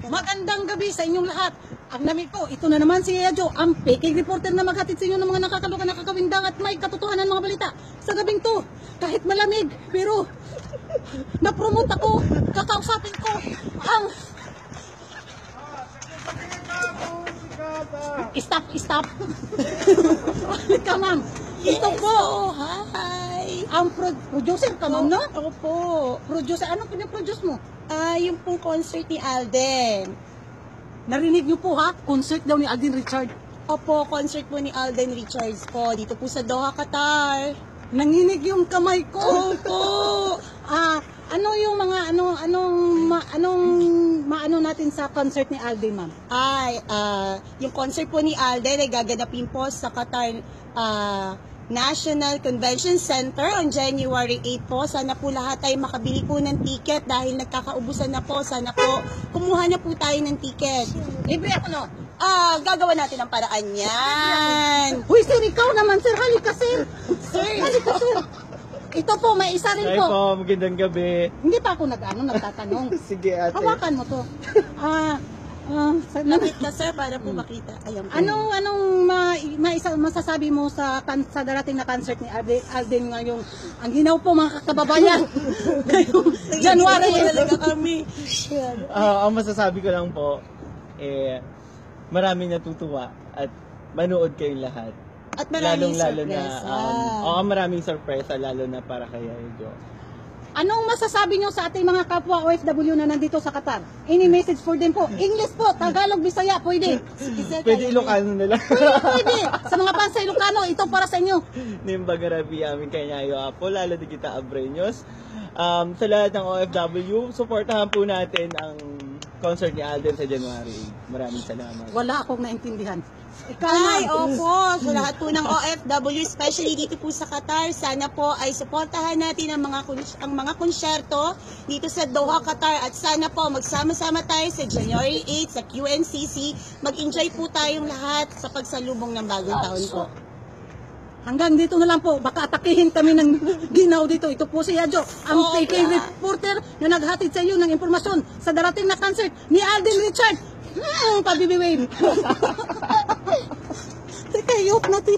Magandang gabi sa inyong lahat. Ang lamig po, ito na naman si Yaya Jo, ang peking reporter na maghatid sa inyo ng mga nakakaloka, nakakawindang at may katotohanan mga balita. Sa gabing to, kahit malamig, pero na-promote ako, kakausapin ko ang... Stop. Halika ma'am. Ito po, Hi! ang producer ka ma'am, no? Ako po. Producer, anong pinaproduce mo? Yung pong concert ni Alden. Narinig niyo po ha, concert daw ni Alden Richard. Opo, concert po ni Alden Richards po. Dito po sa Doha, Qatar. Nanginig yung kamay ko. Opo! Ano yung mga maano natin sa concert ni Alden, ma'am? Yung concert po ni Alden ay gaganapin po sa Qatar National Convention Center on January 8 po. Sana po lahat ay makabili po ng ticket dahil nagkakaubusan na po. Sana po kumuha na po tayo ng ticket. Libre ako, no? Gagawa natin ang paraan yan. Uy, sir, ikaw naman, sir. Halika, sir. Halika, sir. Ito po, may isa rin Hi po. po, magandang gabi. Hindi pa ako nagtatanong. Sige ate. Hawakan mo to. Lapit ka, sir, para po makita. Ayan po. Anong masasabi mo sa darating na concert ni Alden ngayong ang ginaw po mga kababayan? January. Talaga kami. Ang masasabi ko lang po, maraming natutuwa at manood kayong lahat. At maraming Lalo sorpresa. maraming sorpresa, lalo na para kay Yaya. Anong masasabi nyo sa ating mga kapwa OFW na nandito sa Qatar? Any message for them po? English po, Tagalog, Bisaya, pwede. Pwede Ilocano nila. Pwede. Sa mga fans sa Ilocano, ito para sa inyo. Nimbagarabi amin kay Yaya po, lalo di kita Abreños. Sa lahat ng OFW, supportahan po natin ang concert ni Alden sa January 8. Maraming salamat. Wala akong naintindihan. Ikaw Ay, na. opo. Sa lahat po ng OFW, especially dito po sa Qatar, sana po ay suportahan natin ang mga konsyerto dito sa Doha, Qatar. At sana po magsama-sama tayo sa January 8 sa QNCC. Mag-enjoy po tayong lahat sa pagsalubong ng bagong taon po. Hanggang dito na lang po. Baka atakihin kami ng ginaw dito. Ito po si Yaya Jo, ang PK reporter na naghatid sa iyo ng impormasyon sa darating na concert ni Alden Richard. Pabibi wave. Teka, i-off natin.